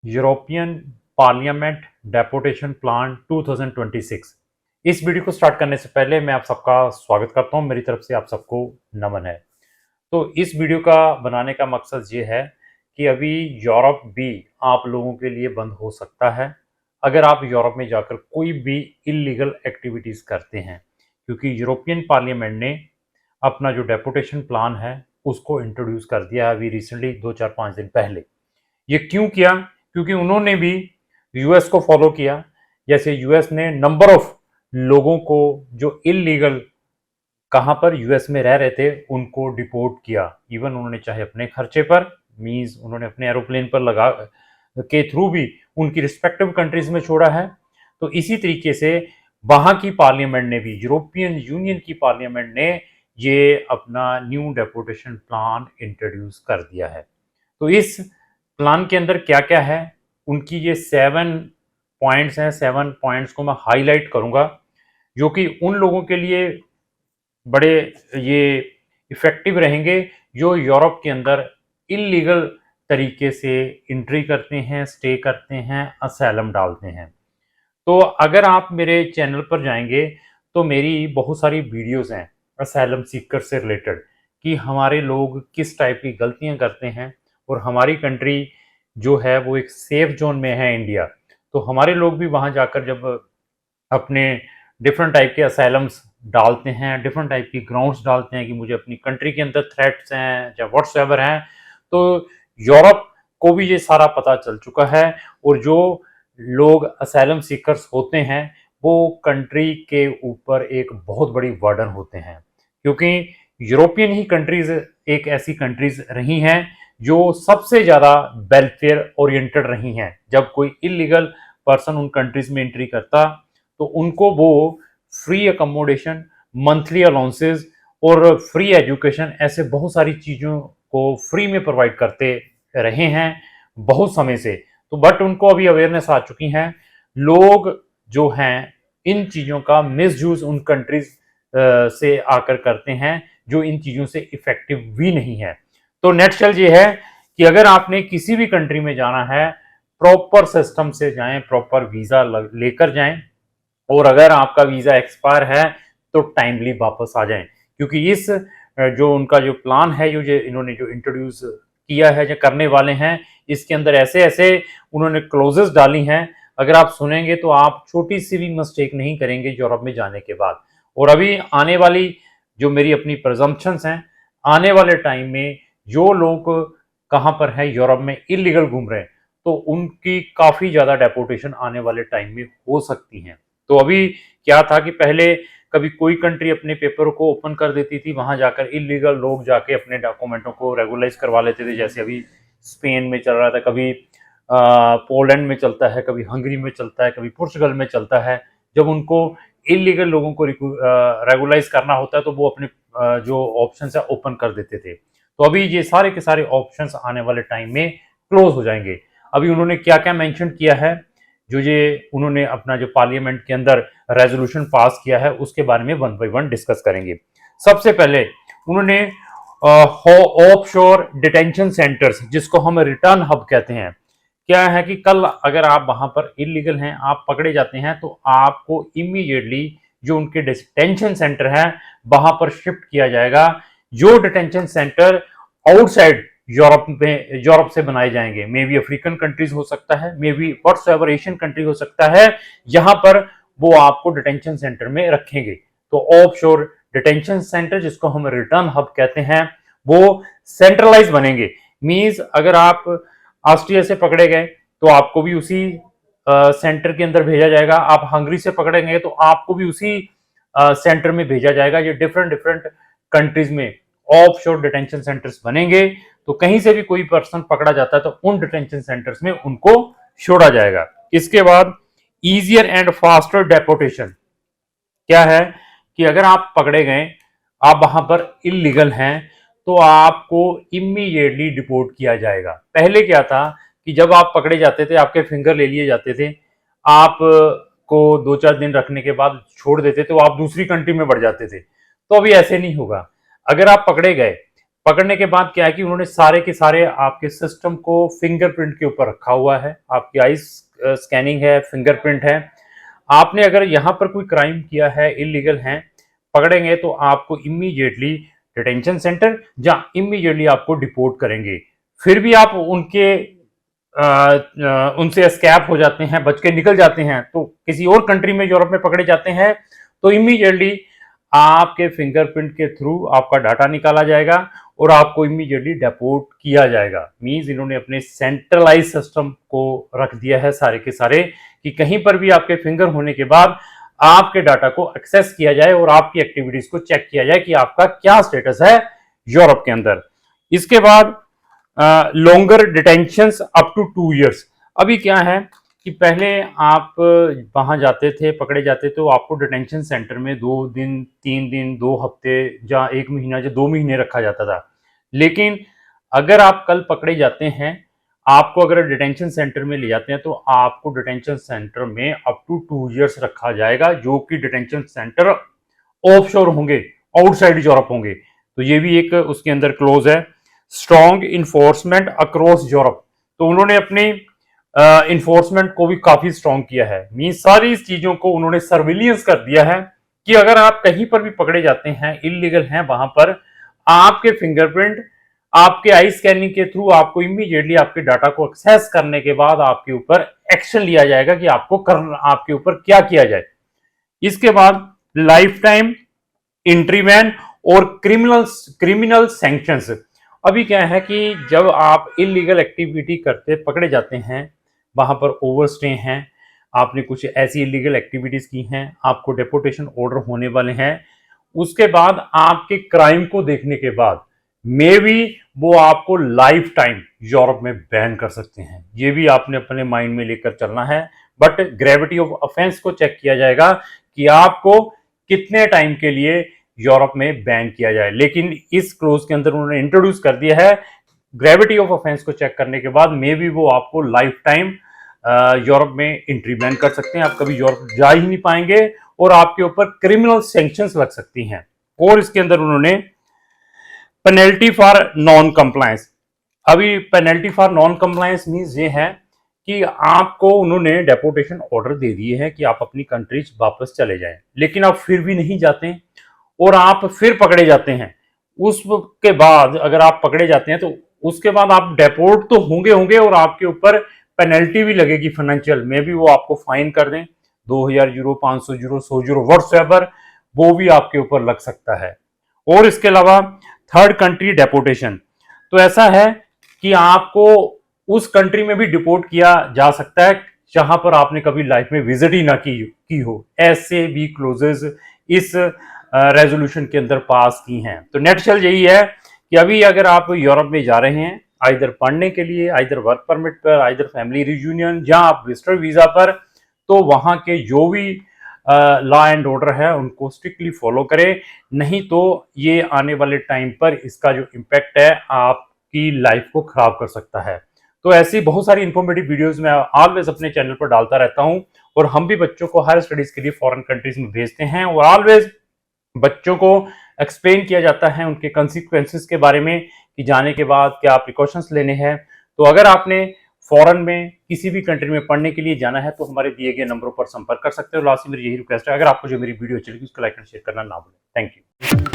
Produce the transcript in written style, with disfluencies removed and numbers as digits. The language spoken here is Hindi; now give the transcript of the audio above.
European parliament deputation plan 2026। इस वीडियो को स्टार्ट करने से पहले मैं आप सबका स्वागत करता हूं। मेरी तरफ से आप सबको नमन है। तो इस वीडियो का बनाने का मकसद ये है कि अभी यूरोप भी आप लोगों के लिए बंद हो सकता है अगर आप यूरोप में जाकर कोई भी इलीगल एक्टिविटीज़ करते हैं, क्योंकि यूरोपियन पार्लियामेंट ने अपना जो डेपुटेशन प्लान है उसको इंट्रोड्यूस कर दिया है अभी रिसेंटली 2-4-5 दिन पहले। ये क्यों किया? क्योंकि उन्होंने भी यूएस को फॉलो किया। जैसे यूएस ने नंबर ऑफ लोगों को जो इलीगल कहां पर यूएस में रह रहे थे उनको डिपोर्ट किया। इवन उन्होंने चाहे अपने खर्चे पर, मींस उन्होंने अपने एरोप्लेन पर लगा के थ्रू भी उनकी रिस्पेक्टिव कंट्रीज में छोड़ा है। तो इसी तरीके से वहां की पार्लियामेंट ने भी, यूरोपियन यूनियन की पार्लियामेंट ने ये अपना न्यू डेपुटेशन प्लान इंट्रोड्यूस कर दिया है। तो इस प्लान के अंदर क्या क्या है, उनकी ये 7 पॉइंट्स हैं। 7 पॉइंट्स को मैं हाईलाइट करूंगा जो कि उन लोगों के लिए बड़े ये इफेक्टिव रहेंगे जो यूरोप के अंदर इलीगल तरीके से एंट्री करते हैं, स्टे करते हैं, असाइलम डालते हैं। तो अगर आप मेरे चैनल पर जाएंगे तो मेरी बहुत सारी वीडियोस हैं असाइलम सीकर से रिलेटेड, कि हमारे लोग किस टाइप की गलतियां करते हैं और हमारी कंट्री जो है वो एक सेफ जोन में है, इंडिया। तो हमारे लोग भी वहां जाकर जब अपने डिफरेंट टाइप के असाइलम्स डालते हैं, डिफरेंट टाइप की ग्राउंड्स डालते हैं कि मुझे अपनी कंट्री के अंदर थ्रेट्स हैं या व्हाट्सएवर हैं, तो यूरोप को भी ये सारा पता चल चुका है। और जो लोग असाइलम सीकर्स होते हैं वो कंट्री के ऊपर एक बहुत बड़ी बर्डन होते हैं, क्योंकि यूरोपियन ही कंट्रीज एक ऐसी कंट्रीज रही हैं जो सबसे ज़्यादा वेलफेयर ओरिएंटेड रही हैं। जब कोई इलीगल पर्सन उन कंट्रीज में एंट्री करता तो उनको वो फ्री अकोमोडेशन, मंथली अलाउंसेस और फ्री एजुकेशन, ऐसे बहुत सारी चीज़ों को फ्री में प्रोवाइड करते रहे हैं बहुत समय से। तो बट उनको अभी अवेयरनेस आ चुकी है। लोग जो हैं इन चीज़ों का मिसयूज उन कंट्रीज से आकर करते हैं जो इन चीज़ों से इफेक्टिव भी नहीं है। तो नेटशल ये है कि अगर आपने किसी भी कंट्री में जाना है, प्रॉपर सिस्टम से जाएं, प्रॉपर वीज़ा लेकर जाएं, और अगर आपका वीज़ा एक्सपायर है तो टाइमली वापस आ जाएं। क्योंकि इस जो उनका जो प्लान है, जो इन्होंने जो इंट्रोड्यूस किया है, जो करने वाले हैं, इसके अंदर ऐसे ऐसे उन्होंने क्लोजेस डाली हैं, अगर आप सुनेंगे तो आप छोटी सी भी मिस्टेक नहीं करेंगे यूरोप में जाने के बाद। और अभी आने वाली जो मेरी अपनी प्रजम्पशंस हैं, आने वाले टाइम में जो लोग कहाँ पर हैं यूरोप में इलीगल घूम रहे हैं, तो उनकी काफ़ी ज़्यादा डेपोटेशन आने वाले टाइम में हो सकती हैं। तो अभी क्या था कि पहले कभी कोई कंट्री अपने पेपर को ओपन कर देती थी, वहां जाकर इलीगल लोग जाके अपने डॉक्यूमेंटों को रेगुलाइज करवा लेते थे। जैसे अभी स्पेन में चल रहा था, कभी पोलैंड में चलता है, कभी हंगरी में चलता है, कभी पुर्तगाल में चलता है। जब उनको इलीगल लोगों को रेगुलाइज करना होता है तो वो अपने जो ऑप्शन है ओपन कर देते थे। तो अभी ये सारे के सारे ऑप्शंस आने वाले टाइम में क्लोज हो जाएंगे। अभी उन्होंने क्या क्या मेंशन किया है, जो ये उन्होंने अपना जो पार्लियामेंट के अंदर रेजोल्यूशन पास किया है, उसके बारे में वन बाय वन डिस्कस करेंगे। सबसे पहले उन्होंने ऑफशोर डिटेंशन सेंटर्स, जिसको हम रिटर्न हब कहते हैं, क्या है कि कल अगर आप वहां पर इलीगल हैं, आप पकड़े जाते हैं, तो आपको इमीडिएटली जो उनके डिटेंशन सेंटर है वहां पर शिफ्ट किया जाएगा। जो डिटेंशन सेंटर आउटसाइड यूरोप से बनाए जाएंगे, मे बी अफ्रीकन कंट्रीज हो सकता है, may be whatsoever Asian country हो सकता है, यहां पर वो आपको डिटेंशन सेंटर में रखेंगे। तो ऑफ शोर डिटेंशन सेंटर, जिसको हम रिटर्न हब कहते हैं, वो सेंट्रलाइज बनेंगे। मींस अगर आप ऑस्ट्रिया से पकड़े गए तो आपको भी उसी सेंटर के अंदर भेजा जाएगा, आप हंगरी से पकड़ेंगे तो आपको भी उसी सेंटर में भेजा जाएगा। ये डिफरेंट डिफरेंट कंट्रीज में ऑफ शोर डिटेंशन सेंटर्स बनेंगे। तो कहीं से भी कोई पर्सन पकड़ा जाता है तो उन डिटेंशन सेंटर्स में उनको छोड़ा जाएगा। इसके बाद इजियर एंड फास्टर डेपोटेशन, क्या है कि अगर आप पकड़े गए, आप वहां पर इलीगल हैं, तो आपको इमीडिएटली डिपोर्ट किया जाएगा। पहले क्या था कि जब आप पकड़े जाते थे, आपके फिंगर ले लिए जाते थे, आप को 2-4 दिन रखने के बाद छोड़ देते, तो आप दूसरी कंट्री में बढ़ जाते थे। तो अभी ऐसे नहीं होगा। अगर आप पकड़े गए पकड़ने के बाद क्या है कि उन्होंने सारे के सारे आपके सिस्टम को फिंगरप्रिंट के ऊपर रखा हुआ है, आपकी आईज स्कैनिंग है, फिंगरप्रिंट है। आपने अगर यहाँ पर कोई क्राइम किया है, इलीगल है, पकड़ेंगे तो आपको इमीडिएटली डिटेंशन सेंटर या इमीडिएटली आपको डिपोर्ट करेंगे। फिर भी आप उनसे एस्कैप हो जाते हैं, बच के निकल जाते हैं, तो किसी और कंट्री में, यूरोप में पकड़े जाते हैं, तो इमीडिएटली आपके फिंगरप्रिंट के थ्रू आपका डाटा निकाला जाएगा और आपको इमीडिएटली डेपोर्ट किया जाएगा। मींस इन्होंने अपने सेंट्रलाइज सिस्टम को रख दिया है सारे के सारे, कि कहीं पर भी आपके फिंगर होने के बाद आपके डाटा को एक्सेस किया जाए और आपकी एक्टिविटीज को चेक किया जाए कि आपका क्या स्टेटस है यूरोप के अंदर। इसके बाद longer detention up to 2 years। अभी क्या है कि पहले आप वहां जाते थे, पकड़े जाते तो आपको डिटेंशन सेंटर में 2 दिन, 3 दिन, 2 हफ्ते या 1 महीना या 2 महीने रखा जाता था। लेकिन अगर आप कल पकड़े जाते हैं, आपको अगर डिटेंशन सेंटर में ले जाते हैं तो आपको डिटेंशन सेंटर में अप टू 2 years रखा जाएगा, जो कि डिटेंशन सेंटर ऑफशोर होंगे, आउटसाइड यूरोप होंगे। तो ये भी एक उसके अंदर क्लोज है। स्ट्रॉन्ग इन्फोर्समेंट अक्रॉस यूरोप, तो उन्होंने अपने इन्फोर्समेंट को भी काफी स्ट्रॉन्ग किया है। मींस सारी इस चीजों को उन्होंने सर्विलियंस कर दिया है कि अगर आप कहीं पर भी पकड़े जाते हैं, इलीगल हैं, वहां पर आपके फिंगरप्रिंट, आपके आई स्कैनिंग के थ्रू आपको इमीडिएटली आपके डाटा को एक्सेस करने के बाद आपके ऊपर एक्शन लिया जाएगा कि आपको करना, आपके ऊपर क्या किया जाए। इसके बाद लाइफ टाइम एंट्री बैन और क्रिमिनल सैंक्शंस। अभी क्या है कि जब आप इलीगल एक्टिविटी करते पकड़े जाते हैं, वहां पर ओवरस्टे हैं, आपने कुछ ऐसी इलीगल एक्टिविटीज की हैं, आपको डेपोटेशन ऑर्डर होने वाले हैं, उसके बाद आपके क्राइम को देखने के बाद मे बी वो आपको लाइफ टाइम यूरोप में बैन कर सकते हैं। ये भी आपने अपने माइंड में लेकर चलना है। बट ग्रेविटी ऑफ ऑफेंस को चेक किया जाएगा कि आपको कितने टाइम के लिए यूरोप में बैन किया जाए। लेकिन इस क्लोज के अंदर उन्होंने इंट्रोड्यूस कर दिया है, ग्रेविटी ऑफ ऑफेंस को चेक करने के बाद मे बी वो आपको लाइफ टाइम यूरोप में एंट्री बैन कर सकते हैं। आप कभी यूरोप जा ही नहीं पाएंगे और आपके ऊपर क्रिमिनल सैंक्शंस लग सकती हैं। और इसके अंदर उन्होंने पेनल्टी फॉर नॉन कंप्लायंस। अभी penalty for non compliance means ये है कि आपको उन्होंने डेपोटेशन ऑर्डर दे दिए हैं कि आप अपनी कंट्रीज वापस चले जाएं, लेकिन आप फिर भी नहीं जाते और आप फिर पकड़े जाते हैं। उसके बाद अगर आप पकड़े जाते हैं तो उसके बाद आप डेपोर्ट तो होंगे होंगे और आपके ऊपर पेनल्टी भी लगेगी फाइनेंशियल में भी, वो आपको फाइन कर दें 2000 यूरो, 500 यूरो, 100 यूरो, व्हाट्सएवर, वो भी आपके ऊपर लग सकता है। और इसके अलावा थर्ड कंट्री डेपोटेशन, तो ऐसा है कि आपको उस कंट्री में भी डिपोर्ट किया जा सकता है जहां पर आपने कभी लाइफ में विजिट ही ना की हो। ऐसे भी क्लोजेस इस रेजोल्यूशन के अंदर पास की हैं। तो नेटशल यही है कि अभी अगर आप यूरोप में जा रहे हैं, आइदर पढ़ने के लिए, आइदर वर्क परमिट पर, आइदर फैमिली रियूनियन, या आप विजिटर वीजा पर, तो वहां के जो भी लॉ एंड ऑर्डर है उनको स्ट्रिक्टली फॉलो करें। नहीं तो ये आने वाले टाइम पर इसका जो इम्पैक्ट है आपकी लाइफ को खराब कर सकता है। तो ऐसी बहुत सारी इंफॉर्मेटिव वीडियोस मैं ऑलवेज अपने चैनल पर डालता रहता हूं और हम भी बच्चों को हायर स्टडीज के लिए फॉरेन कंट्रीज में भेजते हैं और ऑलवेज बच्चों को एक्सप्लेन किया जाता है उनके कंसिक्वेंसेस के बारे में कि जाने के बाद क्या प्रिकॉशंस लेने हैं। तो अगर आपने फॉरेन में किसी भी कंट्री में पढ़ने के लिए जाना है तो हमारे दिए गए नंबरों पर संपर्क कर सकते हो। लास्ट में मेरी यही रिक्वेस्ट है, अगर आपको जो मेरी वीडियो अच्छी लगी उसको लाइक एंड शेयर करना ना भूलें। Thank you.